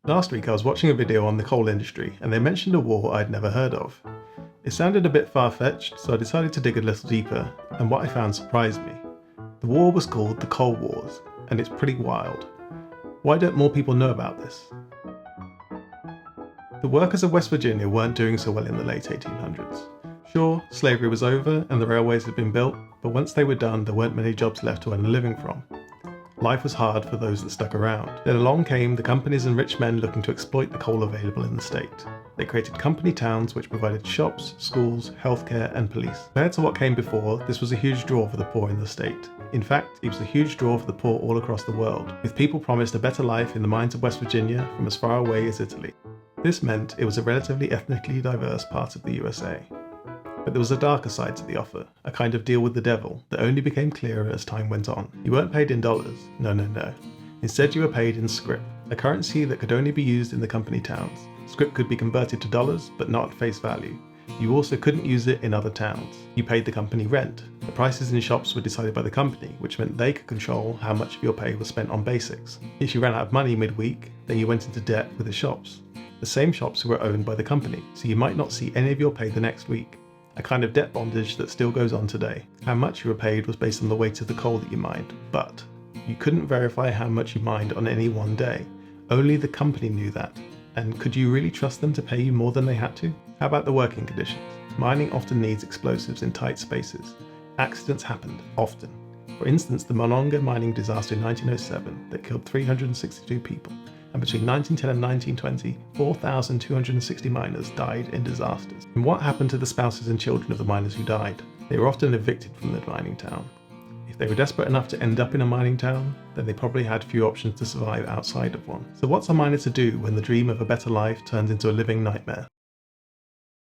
Last week I was watching a video on the coal industry and they mentioned a war I'd never heard of. It sounded a bit far-fetched, so I decided to dig a little deeper, and what I found surprised me. The war was called the Coal Wars, and it's pretty wild. Why don't more people know about this? The workers of West Virginia weren't doing so well in the late 1800s. Sure, slavery was over and the railways had been built, but once they were done there weren't many jobs left to earn a living from. Life was hard for those that stuck around. Then along came the companies and rich men looking to exploit the coal available in the state. They created company towns which provided shops, schools, healthcare and police. Compared to what came before, this was a huge draw for the poor in the state. In fact, it was a huge draw for the poor all across the world, with people promised a better life in the mines of West Virginia from as far away as Italy. This meant it was a relatively ethnically diverse part of the USA. But there was a darker side to the offer, a kind of deal with the devil that only became clearer as time went on. You weren't paid in dollars, no. Instead you were paid in scrip, a currency that could only be used in the company towns. Scrip could be converted to dollars, but not at face value. You also couldn't use it in other towns. You paid the company rent. The prices in shops were decided by the company, which meant they could control how much of your pay was spent on basics. If you ran out of money midweek, then you went into debt with the shops. The same shops were owned by the company, so you might not see any of your pay the next week. A kind of debt bondage that still goes on today. How much you were paid was based on the weight of the coal that you mined, but you couldn't verify how much you mined on any one day. Only the company knew that. And could you really trust them to pay you more than they had to? How about the working conditions? Mining often needs explosives in tight spaces. Accidents happened, often. For instance, the Monongah mining disaster in 1907 that killed 362 people. And between 1910 and 1920, 4,260 miners died in disasters. And what happened to the spouses and children of the miners who died? They were often evicted from the mining town. If they were desperate enough to end up in a mining town, then they probably had few options to survive outside of one. So what's a miner to do when the dream of a better life turns into a living nightmare?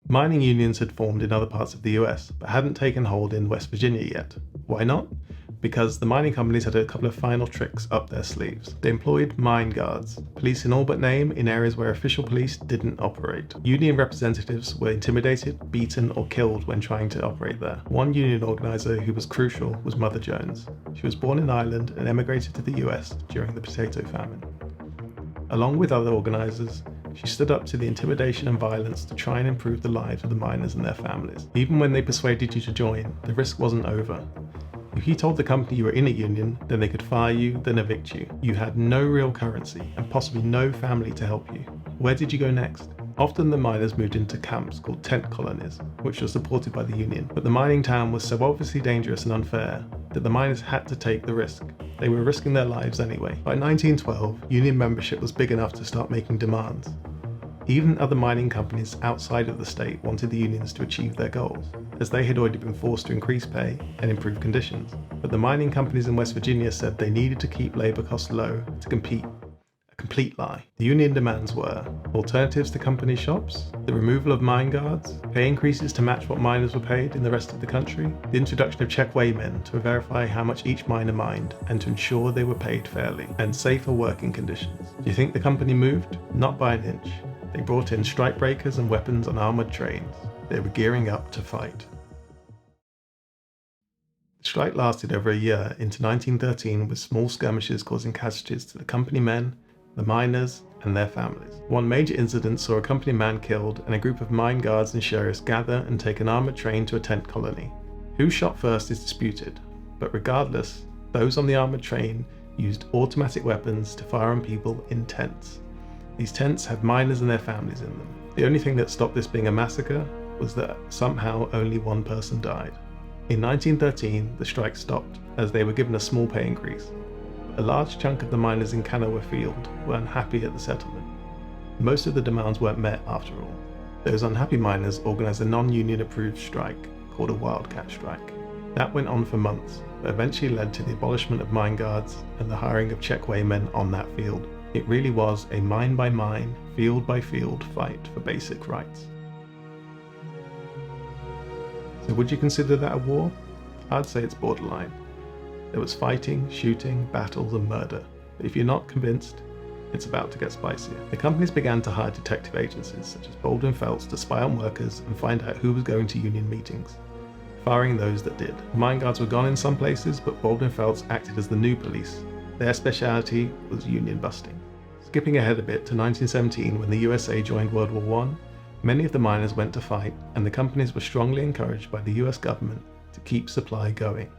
Mining unions had formed in other parts of the US, but hadn't taken hold in West Virginia yet. Why not? Because the mining companies had a couple of final tricks up their sleeves. They employed mine guards, police in all but name in areas where official police didn't operate. Union representatives were intimidated, beaten or killed when trying to operate there. One union organizer who was crucial was Mother Jones. She was born in Ireland and emigrated to the US during the potato famine. Along with other organizers, she stood up to the intimidation and violence to try and improve the lives of the miners and their families. Even when they persuaded you to join, the risk wasn't over. If you told the company you were in a union, then they could fire you, then evict you. You had no real currency and possibly no family to help you. Where did you go next? Often the miners moved into camps called tent colonies, which were supported by the union. But the mining town was so obviously dangerous and unfair that the miners had to take the risk. They were risking their lives anyway. By 1912, union membership was big enough to start making demands. Even other mining companies outside of the state wanted the unions to achieve their goals, as they had already been forced to increase pay and improve conditions. But the mining companies in West Virginia said they needed to keep labour costs low to compete. A complete lie. The union demands were alternatives to company shops, the removal of mine guards, pay increases to match what miners were paid in the rest of the country, the introduction of check weighmen to verify how much each miner mined and to ensure they were paid fairly, and safer working conditions. Do you think the company moved? Not by an inch. They brought in strike breakers and weapons on armoured trains. They were gearing up to fight. The strike lasted over a year into 1913 with small skirmishes causing casualties to the company men, the miners and their families. One major incident saw a company man killed and a group of mine guards and sheriffs gather and take an armoured train to a tent colony. Who shot first is disputed, but regardless, those on the armoured train used automatic weapons to fire on people in tents. These tents had miners and their families in them. The only thing that stopped this being a massacre was that somehow only one person died. In 1913, the strike stopped as they were given a small pay increase. But a large chunk of the miners in Kanawha Field were unhappy at the settlement. Most of the demands weren't met after all. Those unhappy miners organised a non-union approved strike called a wildcat strike. That went on for months, but eventually led to the abolishment of mine guards and the hiring of check weighmen on that field. It really was a mine by mine, field by field fight for basic rights. So would you consider that a war? I'd say it's borderline. There was fighting, shooting, battles and murder. But if you're not convinced, it's about to get spicier. The companies began to hire detective agencies such as Baldwin Felts to spy on workers and find out who was going to union meetings, firing those that did. Mine guards were gone in some places, but Baldwin Felts acted as the new police. Their speciality was union busting. Skipping ahead a bit to 1917 when the USA joined World War I, many of the miners went to fight and the companies were strongly encouraged by the US government to keep supply going.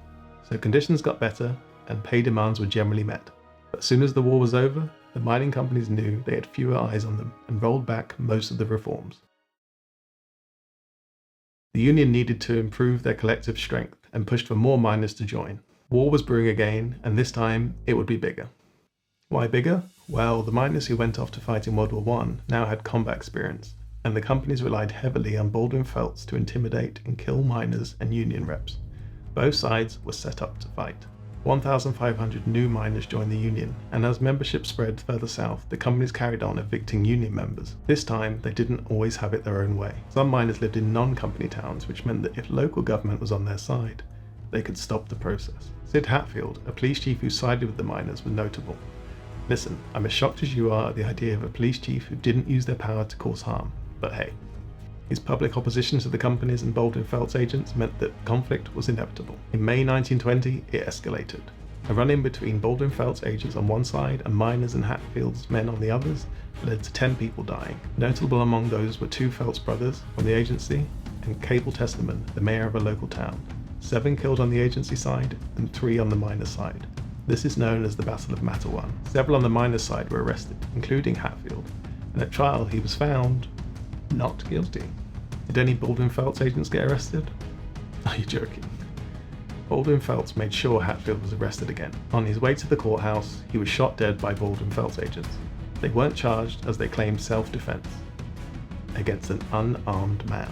So conditions got better and pay demands were generally met. But as soon as the war was over, the mining companies knew they had fewer eyes on them and rolled back most of the reforms. The union needed to improve their collective strength and pushed for more miners to join. War was brewing again, and this time it would be bigger. Why bigger? Well, the miners who went off to fight in World War I now had combat experience, and the companies relied heavily on Baldwin Felts to intimidate and kill miners and union reps. Both sides were set up to fight. 1,500 new miners joined the union, and as membership spread further south, the companies carried on evicting union members. This time, they didn't always have it their own way. Some miners lived in non-company towns, which meant that if local government was on their side, they could stop the process. Sid Hatfield, a police chief who sided with the miners, was notable. Listen, I'm as shocked as you are at the idea of a police chief who didn't use their power to cause harm, but hey. His public opposition to the companies and Baldwin Felts agents meant that conflict was inevitable. In May 1920, it escalated. A run-in between Baldwin Felts agents on one side and miners and Hatfield's men on the others led to 10 people dying. Notable among those were 2 Felts brothers from the agency and Cable Testerman, the mayor of a local town. 7 killed on the agency side and 3 on the miners' side. This is known as the Battle of Matewan. Several on the miners' side were arrested, including Hatfield, and at trial he was found not guilty. Did any Baldwin Felts agents get arrested? Are you joking? Baldwin Felts made sure Hatfield was arrested again. On his way to the courthouse, he was shot dead by Baldwin Felts agents. They weren't charged as they claimed self-defense against an unarmed man.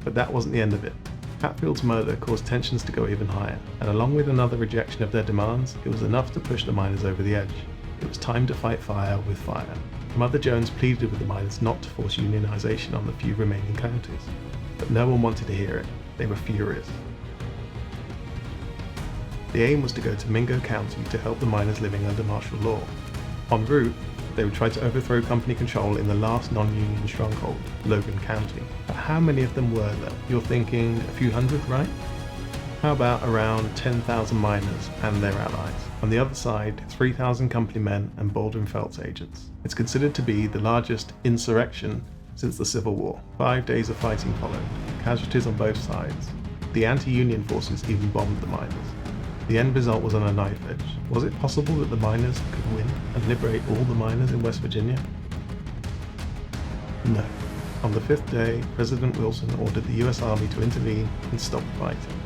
But that wasn't the end of it. Hatfield's murder caused tensions to go even higher, and along with another rejection of their demands, it was enough to push the miners over the edge. It was time to fight fire with fire. Mother Jones pleaded with the miners not to force unionization on the few remaining counties, but no one wanted to hear it. They were furious. The aim was to go to Mingo County to help the miners living under martial law. En route, they would try to overthrow company control in the last non-union stronghold, Logan County. But how many of them were there? You're thinking a few hundred, right? How about around 10,000 miners and their allies? On the other side, 3,000 company men and Baldwin Felts agents. It's considered to be the largest insurrection since the Civil War. 5 days of fighting followed, casualties on both sides. The anti-union forces even bombed the miners. The end result was on a knife edge. Was it possible that the miners could win and liberate all the miners in West Virginia? No. On the 5th day, President Wilson ordered the US Army to intervene and stop fighting.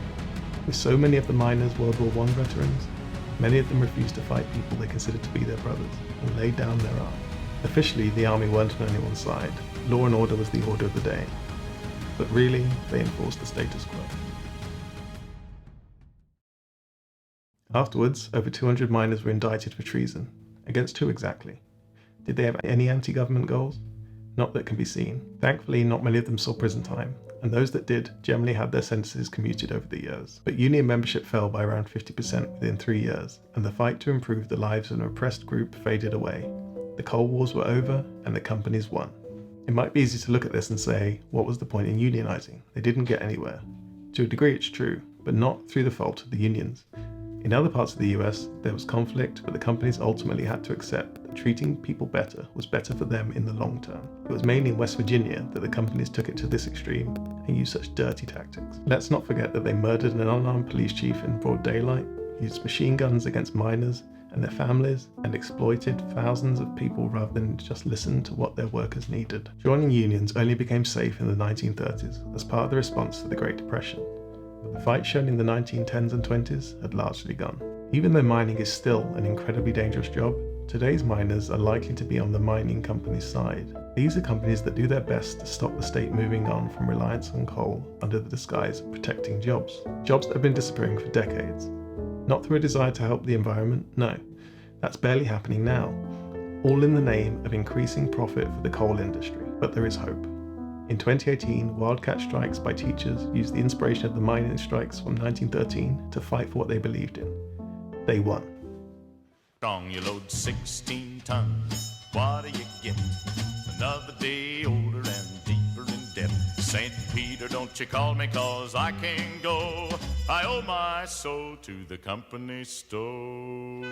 With so many of the miners World War I veterans, many of them refused to fight people they considered to be their brothers and laid down their arms. Officially, the army weren't on anyone's side. Law and order was the order of the day. But really, they enforced the status quo. Afterwards, over 200 miners were indicted for treason. Against who exactly? Did they have any anti-government goals? Not that can be seen. Thankfully, not many of them saw prison time, and those that did generally had their sentences commuted over the years. But union membership fell by around 50% within 3 years, and the fight to improve the lives of an oppressed group faded away. The coal wars were over, and the companies won. It might be easy to look at this and say, what was the point in unionizing? They didn't get anywhere. To a degree it's true, but not through the fault of the unions. In other parts of the US, there was conflict, but the companies ultimately had to accept that treating people better was better for them in the long term. It was mainly in West Virginia that the companies took it to this extreme and used such dirty tactics. Let's not forget that they murdered an unarmed police chief in broad daylight, used machine guns against miners and their families, and exploited thousands of people rather than just listen to what their workers needed. Joining unions only became safe in the 1930s as part of the response to the Great Depression. But the fight shown in the 1910s and 20s had largely gone. Even though mining is still an incredibly dangerous job, today's miners are likely to be on the mining company's side. These are companies that do their best to stop the state moving on from reliance on coal under the disguise of protecting jobs. Jobs that have been disappearing for decades. Not through a desire to help the environment, no. That's barely happening now. All in the name of increasing profit for the coal industry. But there is hope. In 2018, wildcat strikes by teachers used the inspiration of the mining strikes from 1913 to fight for what they believed in. They won. Strong, you load 16 tons. What do you get? Another day older and deeper in debt. St. Peter, don't you call me, 'cause I can't go. I owe my soul to the company store.